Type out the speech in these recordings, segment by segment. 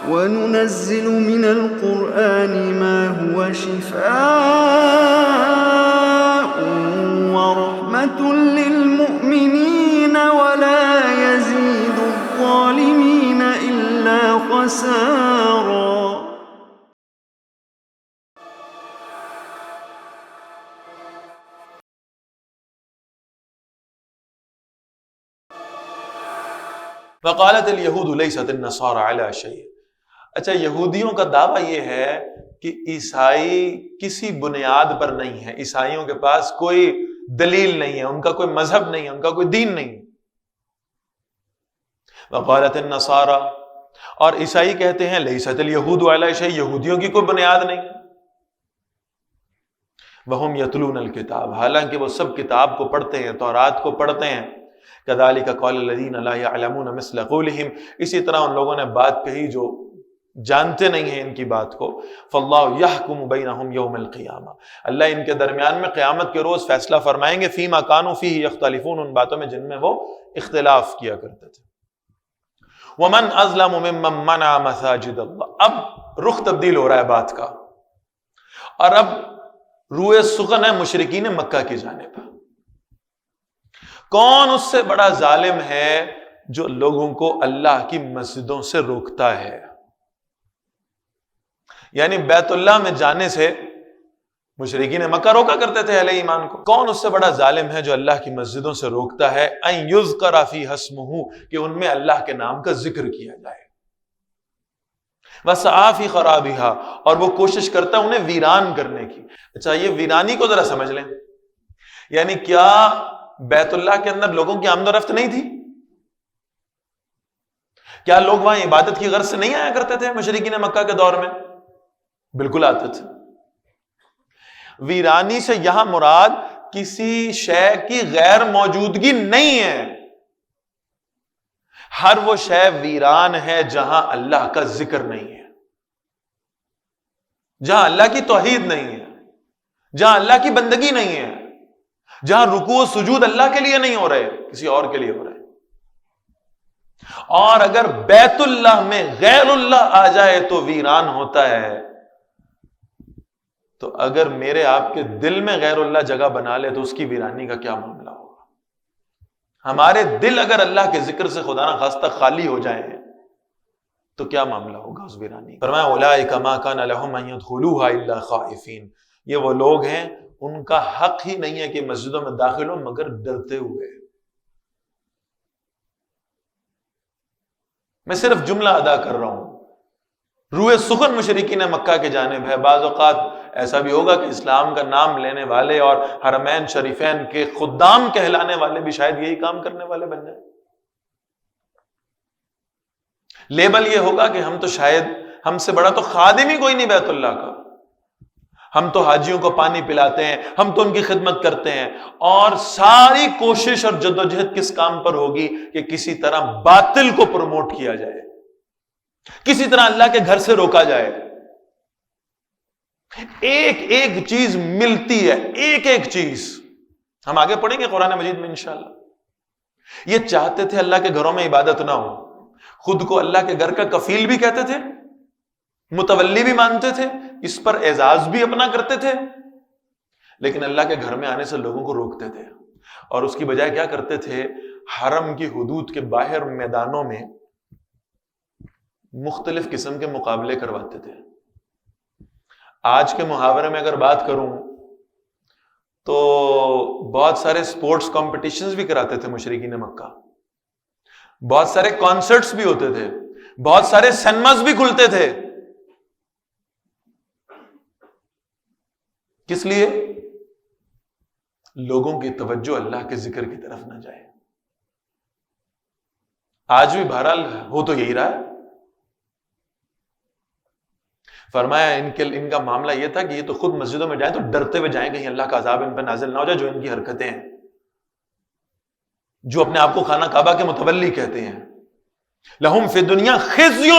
وَنُنَزِّلُ مِنَ الْقُرْآنِ مَا هُوَ شِفَاءٌ وَرَحْمَةٌ لِّلْمُؤْمِنِينَ وَلَا يَزِيدُ الظَّالِمِينَ إِلَّا خَسَارًا. وقالت اليہود لیست النصارى علی شیء. اچھا، یہودیوں کا دعویٰ یہ ہے کہ عیسائی کسی بنیاد پر نہیں ہے، عیسائیوں کے پاس کوئی دلیل نہیں ہے، ان کا کوئی مذہب نہیں ہے، ان کا کوئی دین نہیں ہے. وقالت النصارى، اور عیسائی کہتے ہیں لیست الیہود علی شیء، یہودیوں کی کوئی بنیاد نہیں. وہم یتلون الکتاب، حالانکہ وہ سب کتاب کو پڑھتے ہیں، تورات کو پڑھتے ہیں. کذالک قال الذین لا یعلمون مثل قولہم، اسی طرح ان لوگوں نے بات کہی جو جانتے نہیں ہیں ان کی بات کو. فاللہ یحکم بینہم یوم القیامہ، اللہ ان کے درمیان میں قیامت کے روز فیصلہ فرمائیں گے. فیما کانوا فیہ یختلفون، ان باتوں میں جن میں وہ اختلاف کیا کرتے تھے. ومن اظلم ممن منع مساجد اللہ، اب رخ تبدیل ہو رہا ہے بات کا، اور اب روئے سخن ہے مشرکین مکہ کی جانب. کون اس سے بڑا ظالم ہے جو لوگوں کو اللہ کی مسجدوں سے روکتا ہے؟ یعنی بیت اللہ میں جانے سے مشرکین مکہ روکا کرتے تھے اہل ایمان کو. کون اس سے بڑا ظالم ہے جو اللہ کی مسجدوں سے روکتا ہے ان یذکر فیہا اسمہ، کہ ان میں اللہ کے نام کا ذکر کیا جائے. وسعی فی خرابہا، اور وہ کوشش کرتا ہے انہیں ویران کرنے کی. اچھا، یہ ویرانی کو ذرا سمجھ لیں. یعنی کیا بیت اللہ کے اندر لوگوں کی آمد و رفت نہیں تھی؟ کیا لوگ وہاں عبادت کی غرض سے نہیں آیا کرتے تھے مشرکین مکہ کے دور میں؟ بالکل آتے تھے. ویرانی سے یہاں مراد کسی شے کی غیر موجودگی نہیں ہے. ہر وہ شے ویران ہے جہاں اللہ کا ذکر نہیں ہے، جہاں اللہ کی توحید نہیں ہے، جہاں اللہ کی بندگی نہیں ہے، جہاں رکوع و سجود اللہ کے لیے نہیں ہو رہے، کسی اور کے لیے ہو رہے. اور اگر بیت اللہ میں غیر اللہ آ جائے تو ویران ہوتا ہے. تو اگر میرے آپ کے دل میں غیر اللہ جگہ بنا لے تو اس کی ویرانی کا کیا معاملہ ہوگا؟ ہمارے دل اگر اللہ کے ذکر سے خدا نہ خواستہ خالی ہو جائیں تو کیا معاملہ ہوگا اس ویرانی؟ فرمایا اولئک ما کان لهم ان يدخلوها الا خائفین، یہ وہ لوگ ہیں ان کا حق ہی نہیں ہے کہ مسجدوں میں داخل ہو مگر ڈرتے ہوئے. میں صرف جملہ ادا کر رہا ہوں. روئے سخن مشرکین مکہ کے جانب ہے. بعض اوقات ایسا بھی ہوگا کہ اسلام کا نام لینے والے اور حرمین شریفین کے خدام کہلانے والے بھی شاید یہی کام کرنے والے بن جائیں. لیبل یہ ہوگا کہ ہم تو شاید ہم سے بڑا تو خادم ہی کوئی نہیں بیت اللہ کا، ہم تو حاجیوں کو پانی پلاتے ہیں، ہم تو ان کی خدمت کرتے ہیں. اور ساری کوشش اور جدوجہد کس کام پر ہوگی کہ کسی طرح باطل کو پروموٹ کیا جائے، کسی طرح اللہ کے گھر سے روکا جائے. ایک ایک چیز ملتی ہے، ایک ایک چیز. ہم آگے پڑھیں گے قرآن مجید میں انشاءاللہ. یہ چاہتے تھے اللہ کے گھروں میں عبادت نہ ہو، خود کو اللہ کے گھر کا کفیل بھی کہتے تھے، متولی بھی مانتے تھے، اس پر اعزاز بھی اپنا کرتے تھے، لیکن اللہ کے گھر میں آنے سے لوگوں کو روکتے تھے. اور اس کی بجائے کیا کرتے تھے؟ حرم کی حدود کے باہر میدانوں میں مختلف قسم کے مقابلے کرواتے تھے. آج کے محاورے میں اگر بات کروں تو بہت سارے سپورٹس کمپٹیشنز بھی کراتے تھے مشرکین مکہ، بہت سارے کانسرٹس بھی ہوتے تھے، بہت سارے سینماز بھی کھلتے تھے. کس لیے؟ لوگوں کی توجہ اللہ کے ذکر کی طرف نہ جائے. آج بھی بہرحال ہو تو یہی رہا ہے. فرمایا ان کا معاملہ یہ تھا کہ یہ تو خود مسجدوں میں جائیں تو ڈرتے ہوئے جائیں کہیں اللہ کا عذاب ان پہ نازل نہ ہو جائے. جو ان کی حرکتیں ہیں، جو اپنے آپ کو خانہ کعبہ کے متولی کہتے ہیں، لہم فی الدنیا خزی،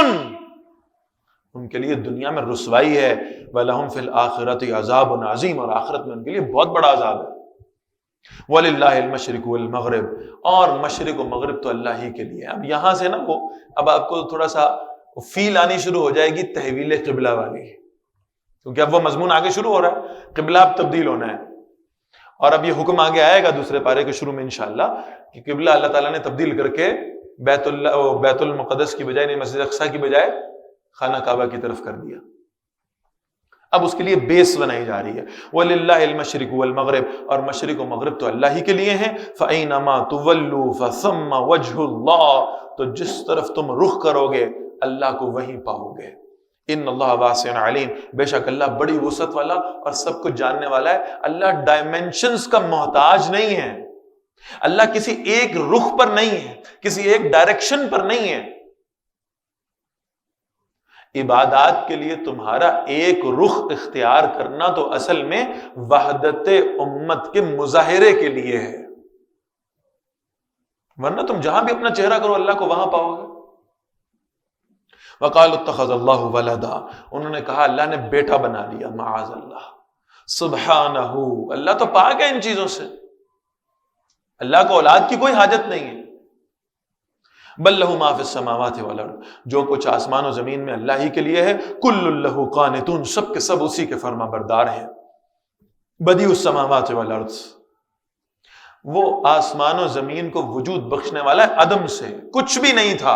ان کے لیے دنیا میں رسوائی ہے، وَلَهُمْ فِي الْآخِرَةِ عَذَابٌ عَظِيمٌ، اور آخرت میں ان کے لیے بہت بڑا عذاب ہے. وَلِلَّهِ الْمَشْرِقُ وَالْمَغْرِبُ، اور مشرق و مغرب تو اللہ ہی کے لیے. اب یہاں سے نا وہ اب آپ کو تھوڑا سا فیل آنی شروع ہو جائے گی تحویل قبلہ والی، کیونکہ اب وہ مضمون آگے شروع ہو رہا ہے، قبلہ اب تبدیل ہونا ہے، اور اب یہ حکم آگے آئے گا دوسرے پارے کے شروع میں انشاءاللہ کہ قبلہ اللہ تعالیٰ نے تبدیل کر کے بیت المقدس کی بجائے، مسجد اقصیٰ کی بجائے خانہ کعبہ کی طرف کر دیا۔ اب اس کے لیے بیس بنائی جا رہی ہے، وَلِلَّهِ الْمَشْرِقُ وَالْمَغْرِبُ، اور مشرق و مغرب تو اللہ ہی کے لیے ہیں، فَأَيْنَمَا تُوَلُّوا فَثَمَّ وَجْهُ اللَّهِ، تو جس طرف تم رخ کرو گے اللہ کو وہیں پاؤ گے۔ ان اللہ واسع علیم، بے شک اللہ بڑی وسعت والا اور سب کچھ جاننے والا ہے۔ اللہ ڈائمینشنز کا محتاج نہیں ہے، اللہ کسی ایک رخ پر نہیں ہے، کسی ایک ڈائریکشن پر نہیں ہے۔ عبادات کے لیے تمہارا ایک رخ اختیار کرنا تو اصل میں وحدت امت کے مظاہرے کے لیے ہے، ورنہ تم جہاں بھی اپنا چہرہ کرو اللہ کو وہاں پاؤ گے۔ وقالوا اتخذ اللہ ولدا، انہوں نے کہا اللہ نے بیٹا بنا لیا، معاذ اللہ، سبحانہ، اللہ تو پاک ہے ان چیزوں سے، اللہ کو اولاد کی کوئی حاجت نہیں ہے۔ بل لہ ما فی السماوات والارض، جو کچھ آسمان و زمین میں اللہ ہی کے لیے ہے، کل لہ قانتون، سب کے سب اسی کے فرما بردار ہیں۔ بدیع السماوات والارض، وہ آسمان و زمین کو وجود بخشنے والا ہے، عدم سے، کچھ بھی نہیں تھا۔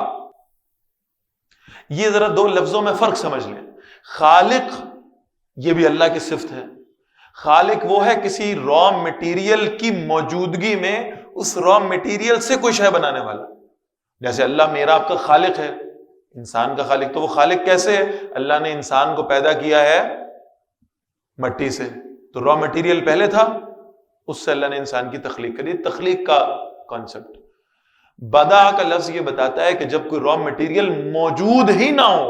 یہ ذرا دو لفظوں میں فرق سمجھ لیں، خالق یہ بھی اللہ کی صفت ہے، خالق وہ ہے کسی را مٹیریل کی موجودگی میں اس را مٹیریل سے کوئی شے بنانے والا، جیسے اللہ میرا آپ کا خالق ہے، انسان کا خالق، تو وہ خالق کیسے ہے؟ اللہ نے انسان کو پیدا کیا ہے مٹی سے، تو را مٹیریل پہلے تھا، اس سے اللہ نے انسان کی تخلیق کری، تخلیق کا کانسیپٹ۔ بدا کا لفظ یہ بتاتا ہے کہ جب کوئی را مٹیریل موجود ہی نہ ہو،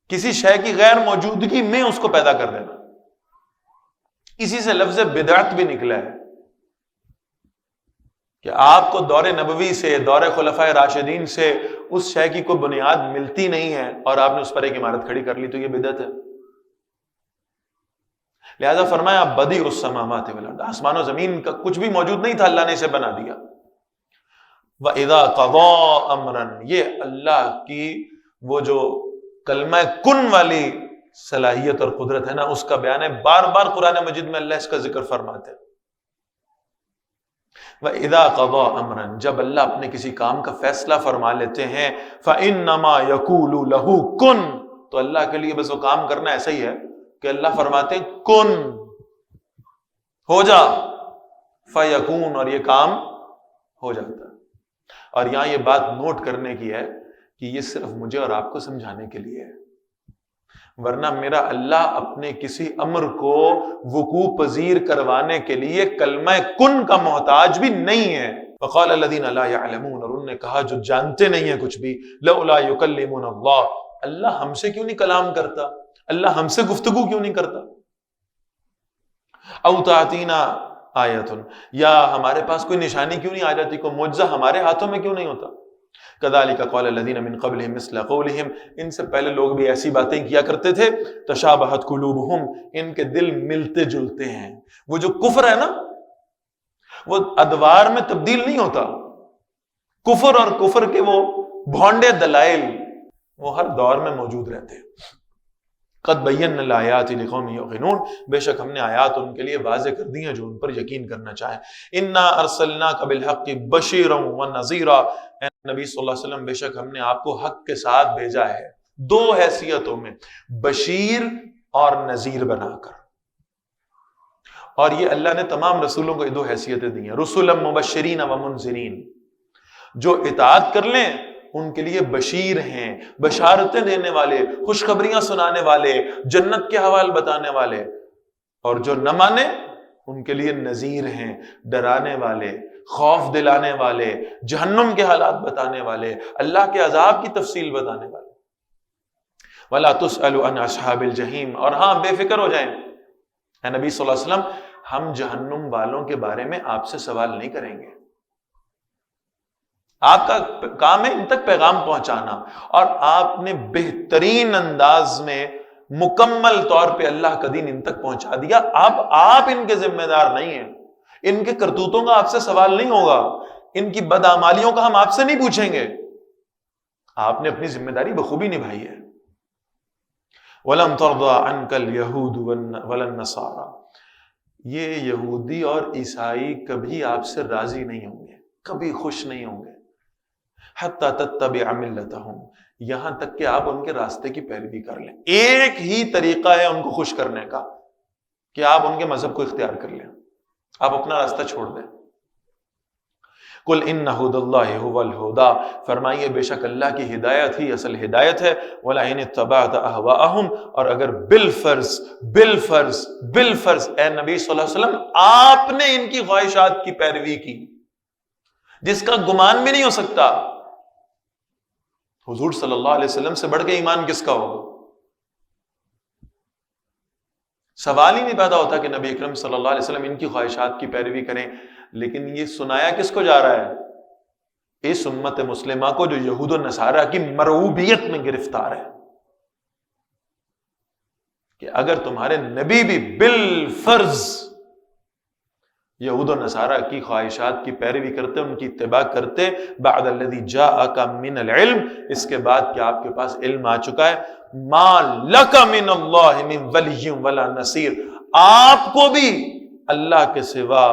کسی شے کی غیر موجودگی میں اس کو پیدا کر دینا، اسی سے لفظ بدعت بھی نکلا ہے کہ آپ کو دور نبوی سے، دور خلفائے راشدین سے اس شے کی کوئی بنیاد ملتی نہیں ہے اور آپ نے اس پر ایک عمارت کھڑی کر لی، تو یہ بدعت ہے۔ لہذا فرمایا بدیع السماوات والارض، آسمان و زمین کا کچھ بھی موجود نہیں تھا، اللہ نے اسے بنا دیا۔ وَإِذَا قَضَىٰ أَمْرًا، یہ اللہ کی وہ جو کلمہ کن والی صلاحیت اور قدرت ہے نا، اس کا بیان ہے، بار بار قرآن مجید میں اللہ اس کا ذکر فرماتے ہیں۔ وَإِذَا قَضَىٰ أَمْرًا، جب اللہ اپنے کسی کام کا فیصلہ فرما لیتے ہیں، فَإِنَّمَا يَقُولُ لَهُ كُن، تو اللہ کے لیے بس وہ کام کرنا ایسا ہی ہے کہ اللہ فرماتے ہیں کن، ہو جا، فَيَكُونُ، اور یہ کام ہو جاتا ہے۔ اور یہاں یہ بات نوٹ کرنے کی ہے کہ یہ صرف مجھے اور آپ کو سمجھانے کے لیے ہے، ورنہ میرا اللہ اپنے کسی امر کو وقوع پذیر کروانے کے لیے کلمہ کن کا محتاج بھی نہیں ہے۔ وقال الذین لا یعلمون، اور انہوں نے کہا جو جانتے نہیں ہیں کچھ بھی، لولا یکلمنا اللہ، اللہ ہم سے کیوں نہیں کلام کرتا، اللہ ہم سے گفتگو کیوں نہیں کرتا، او تاتینا آیت، یا ہمارے پاس کوئی نشانی کیوں نہیں آ جاتی، کوئی معجزہ ہمارے ہاتھوں میں کیوں نہیں ہوتا۔ کذالک قال الذین من قبلہم مثل قولہم، ان سے پہلے لوگ بھی ایسی باتیں کیا کرتے تھے، تشابہت قلوبہم، ان کے دل ملتے جلتے ہیں۔ وہ جو کفر ہے نا، وہ ادوار میں تبدیل نہیں ہوتا، کفر اور کفر کے وہ بھونڈے دلائل وہ ہر دور میں موجود رہتے ہیں۔ قد بینا الآیات لقوم یوقنون، بے شک ہم نے آیات ان کے لیے واضح کر دی ہیں جو ان پر یقین کرنا چاہیں۔ انا ارسلناک بالحق بشیرا ونذیرا، اے نبی صلی اللہ علیہ وسلم بے شک ہم نے آپ کو حق کے ساتھ بھیجا ہے، دو حیثیتوں میں، بشیر اور نذیر بنا کر۔ اور یہ اللہ نے تمام رسولوں کو یہ دو حیثیتیں دی ہیں، رسلا مبشرین و منذرین، جو اطاعت کر لیں ان کے لیے بشیر ہیں، بشارتیں دینے والے، خوشخبریاں سنانے والے، جنت کے حوال بتانے والے، اور جو نہ مانے ان کے لیے نذیر ہیں، ڈرانے والے، خوف دلانے والے، جہنم کے حالات بتانے والے، اللہ کے عذاب کی تفصیل بتانے والے۔ وَلَا تُسْأَلُ عَنْ أَصْحَابِ الْجَحِيمِ، اور ہاں بے فکر ہو جائیں اے نبی صلی اللہ علیہ وسلم، ہم جہنم والوں کے بارے میں آپ سے سوال نہیں کریں گے، آپ کا کام ہے ان تک پیغام پہنچانا، اور آپ نے بہترین انداز میں مکمل طور پہ اللہ کا دین ان تک پہنچا دیا، اب آپ ان کے ذمہ دار نہیں ہیں، ان کے کرتوتوں کا آپ سے سوال نہیں ہوگا، ان کی بدعمالیوں کا ہم آپ سے نہیں پوچھیں گے، آپ نے اپنی ذمہ داری بخوبی نبھائی ہے. وَلَمْ تَرْضَىٰ عَنْكَ الْيَهُودُ وَلَا النَّصَارَىٰ، یہ یہودی اور عیسائی کبھی آپ سے راضی نہیں ہوں گے، کبھی خوش نہیں ہوں گے. حَتَّىٰ تَتَّبِعَ مِلَّتَهُمْ، یہاں تک کہ آپ ان کے راستے کی پیروی کر لیں. ایک ہی طریقہ ہے ان کو خوش کرنے کا کہ آپ ان کے مذہب کو اختیار کر لیں، آپ اپنا راستہ چھوڑ دیں. قل ان ھدی اللہ ھو الھدی، فرمائیے بے شک اللہ کی ہدایت ہی اصل ہدایت ہے. ولئن اتبعت اہواءہم، اور اگر بالفرض اے نبی صلی اللہ علیہ وسلم آپ نے ان کی خواہشات کی پیروی کی، جس کا گمان بھی نہیں ہو سکتا. حضور صلی اللہ علیہ وسلم سے بڑھ کے ایمان کس کا ہوگا؟ سوال ہی نہیں پیدا ہوتا کہ نبی اکرم صلی اللہ علیہ وسلم ان کی خواہشات کی پیروی کریں. لیکن یہ سنایا کس کو جا رہا ہے؟ اس امت مسلمہ کو جو یہود و نصارہ کی مرعوبیت میں گرفتار ہے، کہ اگر تمہارے نبی بھی بالفرض یہود و نصارہ کی خواہشات کی پیروی کرتے، ان کی اتباع کرتے، بعد الذی جاءک من العلم، اس کے بعد کہ آپ کے پاس علم آ چکا ہے، ما لک من اللہ من ولی ولا نصیر، آپ کو بھی اللہ کے سوا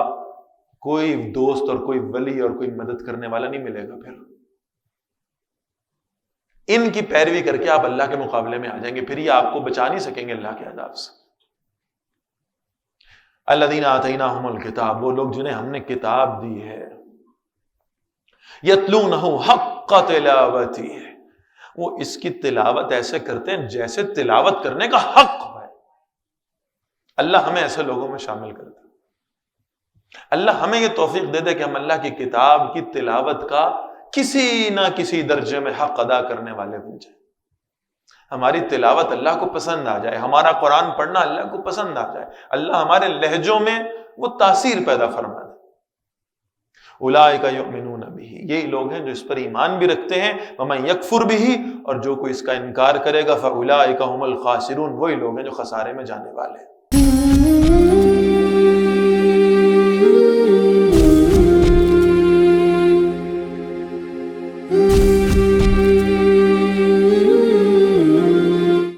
کوئی دوست اور کوئی ولی اور کوئی مدد کرنے والا نہیں ملے گا. پھر ان کی پیروی کر کے آپ اللہ کے مقابلے میں آ جائیں گے، پھر یہ آپ کو بچا نہیں سکیں گے اللہ کے عذاب سے. الذین آتیناہم الکتاب، وہ لوگ جنہیں ہم نے کتاب دی ہے، یتلونہ حق تلاوتہ، وہ اس کی تلاوت ایسے کرتے ہیں جیسے تلاوت کرنے کا حق ہے. اللہ ہمیں ایسے لوگوں میں شامل کر دے. اللہ ہمیں یہ توفیق دے دے کہ ہم اللہ کی کتاب کی تلاوت کا کسی نہ کسی درجے میں حق ادا کرنے والے بن جائیں. ہماری تلاوت اللہ کو پسند آ جائے، ہمارا قرآن پڑھنا اللہ کو پسند آ جائے، اللہ ہمارے لہجوں میں وہ تاثیر پیدا فرما دے. اولئک یؤمنون بہ، یہی لوگ ہیں جو اس پر ایمان بھی رکھتے ہیں. ومن یکفر بہ، اور جو کوئی اس کا انکار کرے گا فاولئک هم الخاسرون، وہی لوگ ہیں جو خسارے میں جانے والے ہیں.